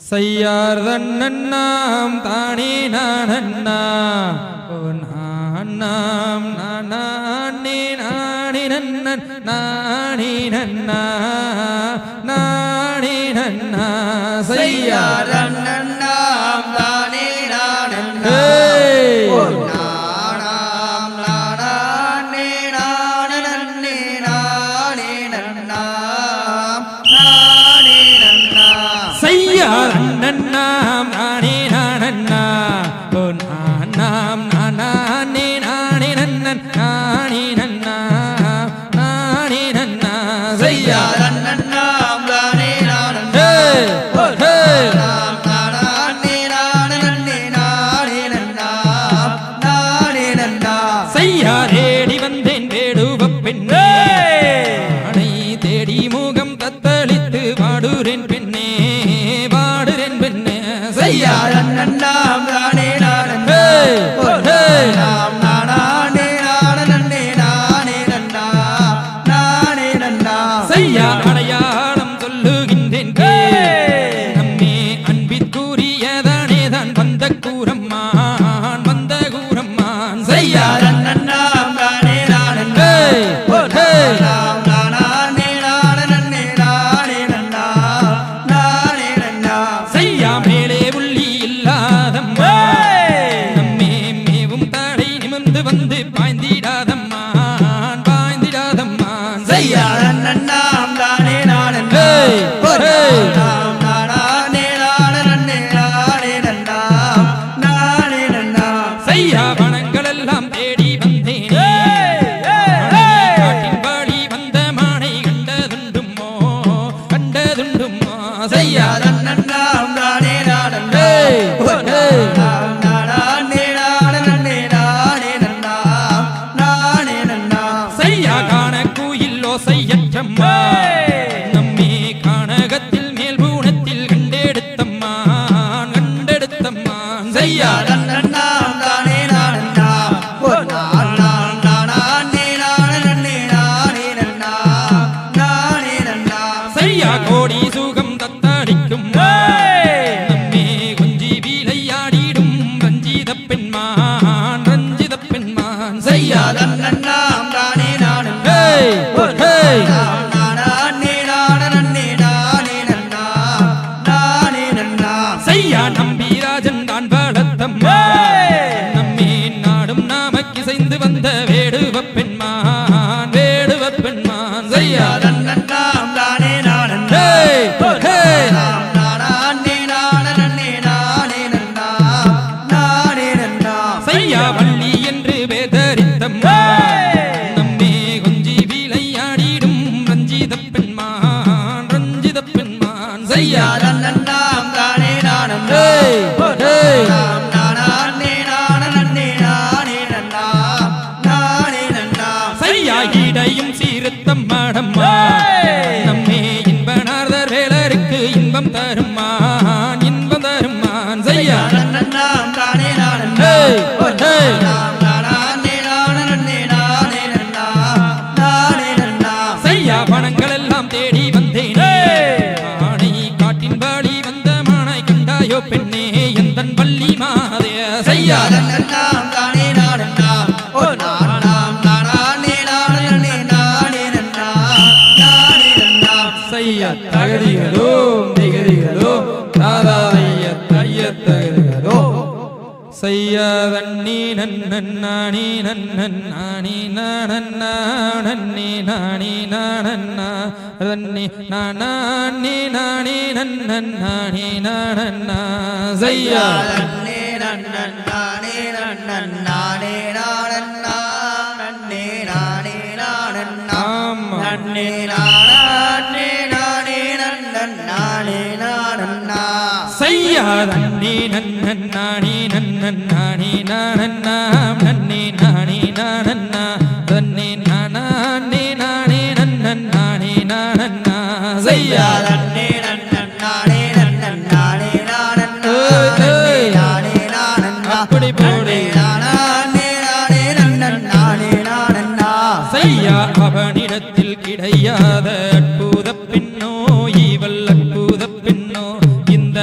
செய்யார் தன்னண்ணாம் தானே நானண்ணா நாம் நானே நானே நன்னன் நானே நன்னா நானே நன்னா செய்யார் தன்னண்ணாம் தானே நானண்ணா நன்னாம் நானே நானண்ணா ஓ நானாம் நானே நானே நன்னன் நானே நன்னா நானே நன்னா செய்யா நன்னாம் நானே நானண்ணா ஓ நானாம் நானே நானே நானே நன்னா நானே நன்னா செய்யா தேடி வந்தேன் வேடுவ பெண்ணே நானை தேடி முகம் தத்தளித்து வாடுறேன் பெண்ணே நன்னாம் நானே நானண்ணா ஓ நானாம் நானே நானே நானே நன்னா நானே நன்னா செய்யா அடையாளம் சொல்லுகின்றேன் நம்மே அன்பிற்குரியதானே தான் வந்த கூறம்மான் செய்யா நன்னாம் நானே நானண்ணா ஓ நானாம் நானே நானே நானே நன்னா நானே நன்னா செய்யா மேலே நம்மே மேவும் தடை நிமிர்ந்து வந்து பாய்ந்திடாதம்மான் செய்யா நன்னாம் நானே நானண்ணா ஓ நானாம் நானே நானே நானே நன்னா நானே நன்னா செய்யா வனங்கள் எல்லாம் தேடி வந்தேனே காட்டின் வாழி வந்த மானை கண்டதுண்டுமோ செய்யா நன்னாம் நானே நானண்ணா ஓ நானே நானே நானே நன்னா நானே நன்னா செய்யா காண கூயில்லோ செய்யற்றம்மா நம்மே கானகத்தில் மேல் பூனத்தில் கண்டெடுத்தம்மான் செய்யா நன்னாம் நானே நானண்ணா ஓ நானாம் நானே நானே நானே நன்னா நானே நன்னா செய்யா கோடி சுகம் தத்தடிக்கும் நம்மே கொஞ்சி விளையாடிடும் ரஞ்சித பெண்மான் செய்யா நன்னாம் நானே நானண்ணா ஓ நானே நானே நானே நன்னா நானே நன்னா செய்யா நம்பிராஜன் தான் வளர்த்தம்மா நம்மே நாடும் நாமக்கு செய்து வந்த வேடுவ பெண்மான் செய்யா நன்னாம் நானே நானண்ணா ஓ நானே நானே நானே நன்னா நானே நன்னா செய்யா வள்ளி என்று வேதரித்தம்மா நம்மே கொஞ்சி விளையாடிடும் ரஞ்சித பெண்மான் செய்யா நன்னாம் நானே நானண்ணா ஓ நானே நானே நானே நன்னா நானே நன்னா செய்யா இடையும் சீர்த்தம் மாடம்மா நம்மே இன்பனார்தர் வேலருக்கு இன்பம் தருமான் செய்யா நன்னாம் நானே நானண்ணா ஓ நானே நானே நானே நன்னா நானே நன்னா செய்யா பணங்கள் எல்லாம் தேடி வந்தேனே ஆனை காட்டின் வாழி வந்த மானாய் கண்டாயோ பெண்ணே எந்தன் வள்ளி மாதே செய்யா நன்னாம் நானே நானண்ணா ஓ நானாம் நானே நானே நானே நன்னா நானே நன்னா செய்யா தகதிகளோ திகதிகளோ தாதாய தகதிகளோ செய்யா தண்ணி நன்னி நன்னி தண்ணி நானே நன்னி செய்யா நன்னே நன்னே நானே நானண்ணா நன்னே நானே நானண்ணா நன்னே நானே நானே நன்னே நானண்ணா செய்யா தண்ணி நன்னி நன்னி தண்ணி நானே நன்னா செய்யா நன்னே நானே நானே நானண்ணா அப்படி போடு செய்யா அவனிடத்தில் கிடையாத அற்புத பெண்ணோ இவள் அற்புத பெண்ணோ இந்த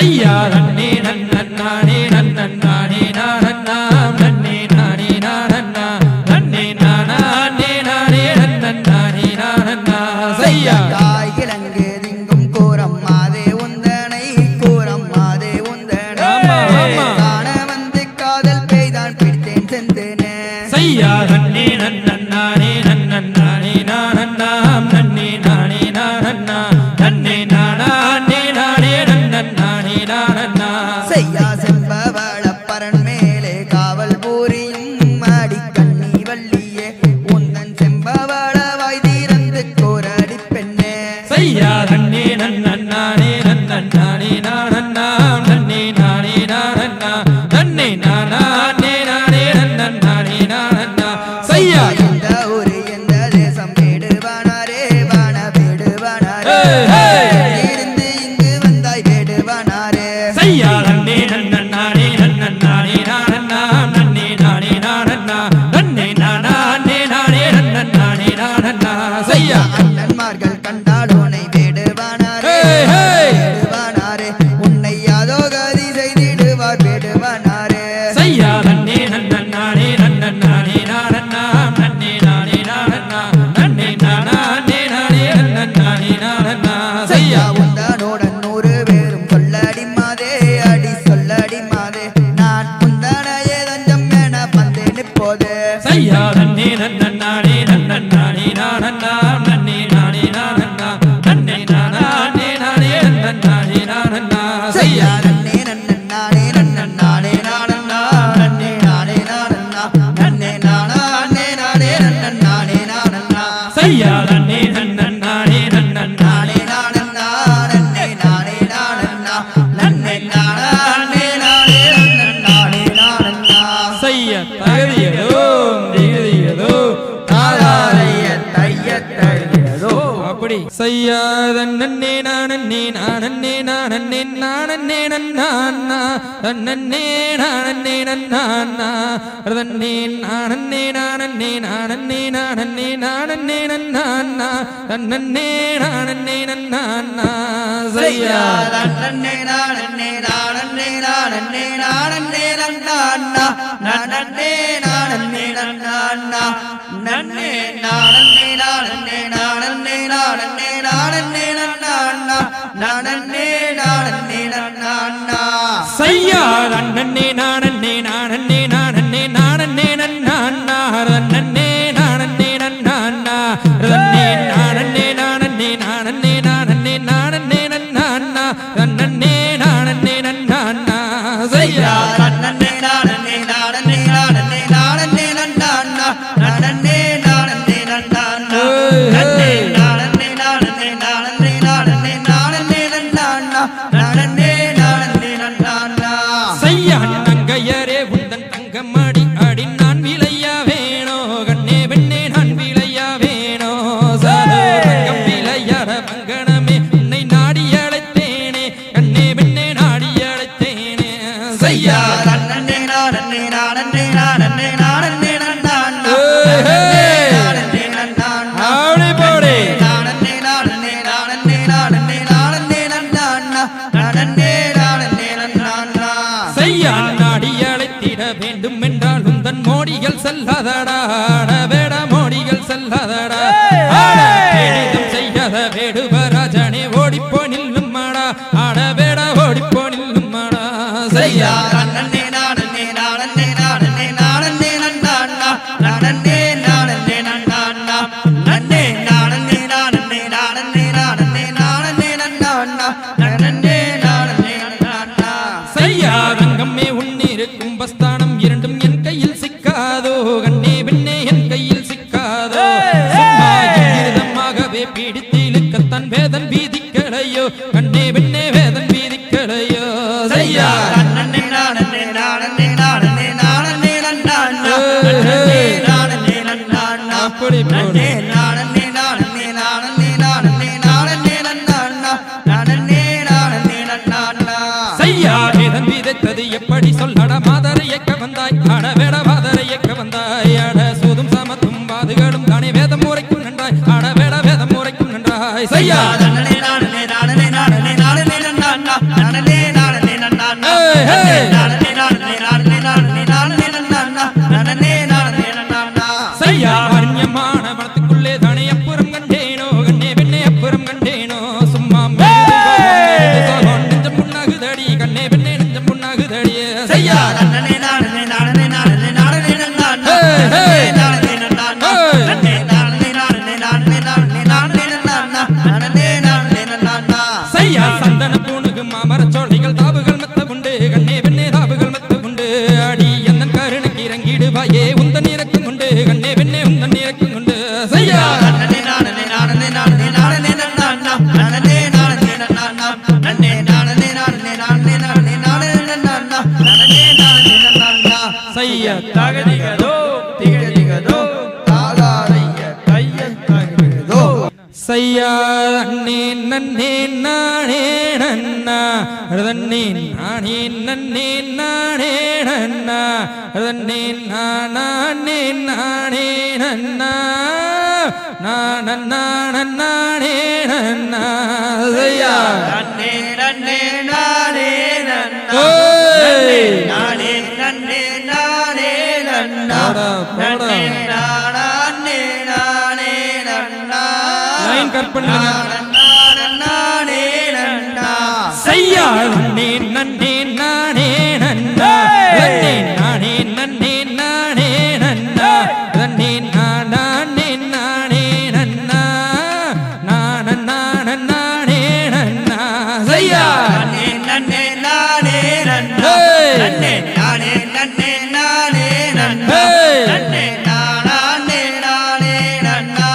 செய்யா நன்னே நன்னே நன்னே நானண்ணா நன்னே நானே நானண்ணா நன்னே நானே நானே நன்னே நானண்ணா செய்யா இலங்கு திங்கும் கூறம்மாதே உந்தனை கூறம்மாதே உந்தனை காண வந்து காதல் பெய்தான் பிடித்தேன் செந்தேனே செய்யா நன்னே நன்னே நன்னே நானண்ணா நன்னே நானே நானண்ணா நன்னே நானே நானே நன்னே நானண்ணா செய்யா செம்பவள பரன் மேலே காவல் பூரியும் அடி கண்ணி வள்ளியே உந்தன் செம்பவள வாய் தீரந்து கோரடி பெண்ணே செய்யா நன்னே நன்னே நன்னே நானண்ணா நன்னே நானே நானண்ணா நன்னே நானே நானே நன்னே நானண்ணா செய்யா எந்த ஊரு எந்த தேசம் வேடுவானாரே வான வேடுவானாரே இருந்து இங்கு வந்தாய் வேடுவானாரே செய்யா நன்னே நன்னே நன்னே நானண்ணா நன்னே நானே நானண்ணா நன்னே நானே நானே நன்னே நானண்ணா செய்யா அண்ணன்மார்கள் கண்டால் உன்னை வேடுவானாரே வேடுவானாரே உன்னை யாதோ கதி செய்திடுவார் வேடுவானாரே செய்யா நன்னே நன்னே நன்னே நானண்ணா நன்னே நானே நானண்ணா நன்னே நானே நானே நன்னே நானண்ணா செய்யா உந்தனோடன் 100 பேரும் சொல்லடி மாதே அடி சொல்லடி மாதே நான் உந்தனையே தஞ்சம் என வந்தேன் இப்போது செய்யா நன்னே நன்னே நானண்ணா நன்னே நானே நானண்ணா நன்னே நானே நானே நன்னே நானண்ணா செய்யா நன்னே நன்னே நன்னே நானண்ணா நன்னே நானே நானண்ணா நன்னே நானே நானே நன்னே நானண்ணா செய்யா நன்னே நன்னே நானே நானண்ணா நன்னே நானே நானண்ணா நன்னே நானே நானே நன்னே நானண்ணா செய்ய தகுதியதோ திகதியதோ தாதாரைய தையத்தோ அப்படி செய்யாத நன்னே நானே நானே நானே நானே நன்னா தன்னே நானே நன்னா தன்னே நானே நானே நானே நானே நானே நன்னா தன்னே நானே நன்னா செய்யா நன்னே நானே நானே நானே நானே நன்னா நன்னே நானே நன்னா நன்னே நானே நானே நானே நானே நானே நன்னா நன்னே நானே நன்னா செய்யா நன்னே நானே நானே நானே நானே நன்னா தன்னே நானே நன்னா தன்னே நானே நானே நானே நானே நானே நன்னா தன்னே நானே நன்னா செய்யா நன்னே நானே நானே நானே நானே நன்னா நன்னே நானே நன்னா நன்னே நானே நானே நானே நானே நானே நன்னா நன்னே நானே நன்னா செய்யா நங்கையரே உந்தன் தங்கமடி அடி நான் விளையா வேணோ கண்ணே பெண்ணே நான் விளையா வேணோ சாதோ தங்கம் விளையாட மங்கனமே உன்னை நாடி அழைத்தேனே கண்ணே பெண்ணே நாடி அழைத்தேனே செய்யா நன்னே நானே நானே நானே நானே நன்னா ஆடி போடி நானே நானே நானே நானே நானே நன்னா நன்னே நானே நன்னா செய்யா நாடி அழைத்திட வேண்டும் என்றால் உந்தன் மோடிகள் செல்லாதடா வேட மோடிகள் செல்லாதடா எளிதும் செய்யாத வேடுவராஜனே ஓடிப்போ நில்லும் மாடா ஆட வேட ஓடிப்போ நில்லும் மாடா செய்யா நன்னே நானே நானே நானே நானே நன்னா நன்னே நானே நன்னா நன்னே நானே நானே நானே நானே நானே நன்னா நன்னே நானே நன்னா செய்யா தங்கம்மே உன்னிருக்கும் பஸ்தானம் இரண்டும் என் கையில் சிக்காதோ கண்ணே பெண்ணே என் கையில் சிக்காதோ சும்மா இருதமாகவே பிடித்து இழுக்கத்தான் வேதன் வீதிக்களையோ கண்ணே பெண்ணே வேதன் வீதிக்களையோ செய்யா நன்னே நானே நானே நானே நானே நன்னா நன்னே நானே நன்னா அப்படி நன்னே நானே நானே நானே நானே நானே நன்னா நன்னே நானே நன்னா செய்யா வேதன் விதைத்தது எப்படி சொல்லடா மாதரை இயக்க வந்தாய் ஆட வேட வாதரை இயக்க வந்தாய் ஆட சூதும் சமத்தும் வாதுகளும் தானே வேதம் முறைக்கும் நன்றாய் ஆட வேட வேதம் முறைக்கும் நன்றாய் செய்யா நன்னே நானே நானே நானே நானே நன்னா நன்னே நானே செய்யா சந்தன பூணுகு மாமர சோலைகள் தாவுகள் மெத்த உண்டு கண்ணே வெண்ணே தாவுகள் மெத்த உண்டு அடி எந்தன் கருணைக்கு இறங்கிடுவாயே உந்தன் இறக்கும் உண்டு கண்ணே வெண்ணே உந்தன் இறக்கும் உண்டு செய்யா செய்ய தகதிகதோ திகதிகதோ தாதாரைய கைய தகதிகதோ செய்யா அண்ணே நன்னே நானே நன்னா ரதன்னே நானே நன்னே நானே நன்னா ரதன்னே நானே நானே நன்னா நானே நன்னா செய்யா நன்னே நன்னே நானே நன்னா நானே நன்னே நானே நன்னா நன்னே நானே நானே நன்னா லைன் கட் பண்ணுங்க நானே நன்னா செய்யா நன்னே நன்னே நானே நன்னா நன்னே நானே நன்னே நானே நன்னா நன்னே நானே நானே நன்னா நானே நன்னா செய்யா நன்னே நன்னே நானே நன்னா நன்னே நானே நன்னே நானே நன்னா நன்னே நானே நானே நன்னா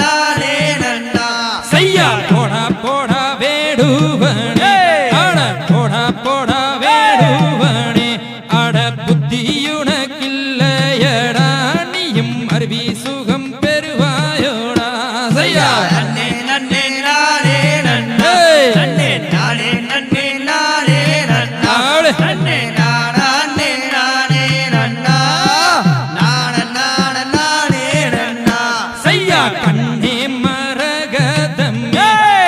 நானே நன்னா செய்யா போடா போடா வேடுவனே அட போடா போடா வேடுவனே அட புத்தியுனக்கில்லையடா நீயும் அருவி சுகம் பெறுவாயோடா செய்யா நன்னே நன்னே நானே நன்னா நன்னே நானே நன்னே நானே நன்னா நன்னே நானே நானே நன்னா நானே நன்னா செய்யா கண்ணே மரகதமே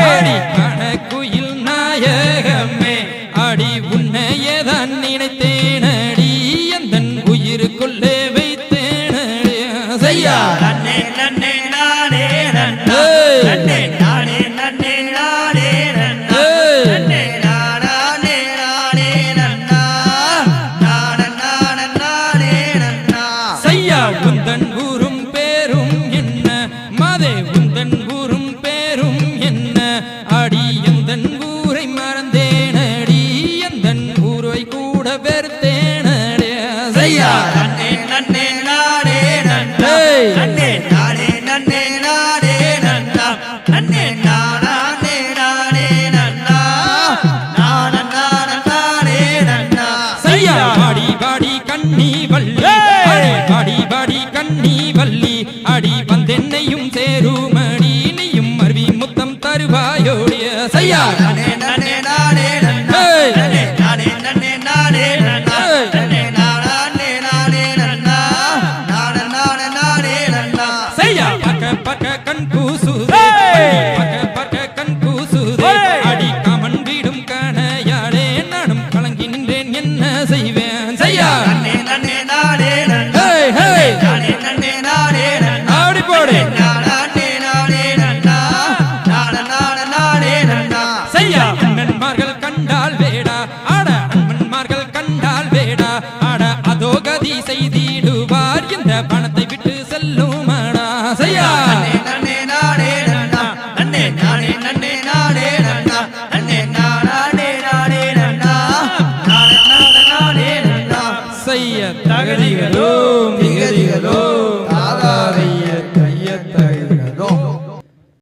அடி கணக்குயில் நாயகமே அடி உன்னையேதான் நினைத்தேனடி எந்தன் உயிருக்குள்ளே வைத்தேனடி செய்யா நன்னே நன்னே நானே நன்னா நன்னே நானே நன்னே நானே நன்னா நன்னே நானே நானே நன்னா நானே நன்னா செய்யா உந்தன் ஊரும் பேரும் என்ன மாதே உந்தன் ஊரும் பேரும் என்ன அடி எந்தன் ஊரை மறந்தேனடி எந்தன் ஊரை கூட வெறுத்தேனடி செய்யா நன்னே நன்னே நானே நன்னா நன்னே நானே நன்னே நானே நன்னா நன்னே நானே நானே நன்னா நானே நன்னா செய்யா பாடி பாடி கண்ணி வள்ளி அடி பாடி பாடி கண்ணி வள்ளி அடி வந்தென்னையும் சேருமடி நீயும் அருவி முத்தம் தருவாயோடிய செய்யா நன்னே நன்னே நானே நன்னா நன்னே நானே நன்னே நானே நன்னா நன்னே நானே நன்னா நானே நன்னா செய்யா பக்க பக்க கண் கூசுதே பக்க பக்க கண் கூசுதே அடி காமன் வீடும் கணையாடே நானும் கலங்கி நின்றேன் என்ன செய்வேன் செய்யா நன்னே நன்னே நானே நன்னா நானே நன்னே நானே நன்னா அப்படி போடு நானே நன்னா நானே நன்னா செய்யா அண்ணன்மார்கள் கண்டால் வேடா ஆட அண்ணன்மார்கள் கண்டால் வேடா ஆட அதோ கதி செய்திடுவார் இந்த பணத்தை விட்டு செல்லுமாடா செய்யா நன்னே நானே நன்னா நன்னே நானே நானே நன்னா நன்னே நானே நன்னா நானே நன்னா செய்ய தகதிகளோ திகதிகளோ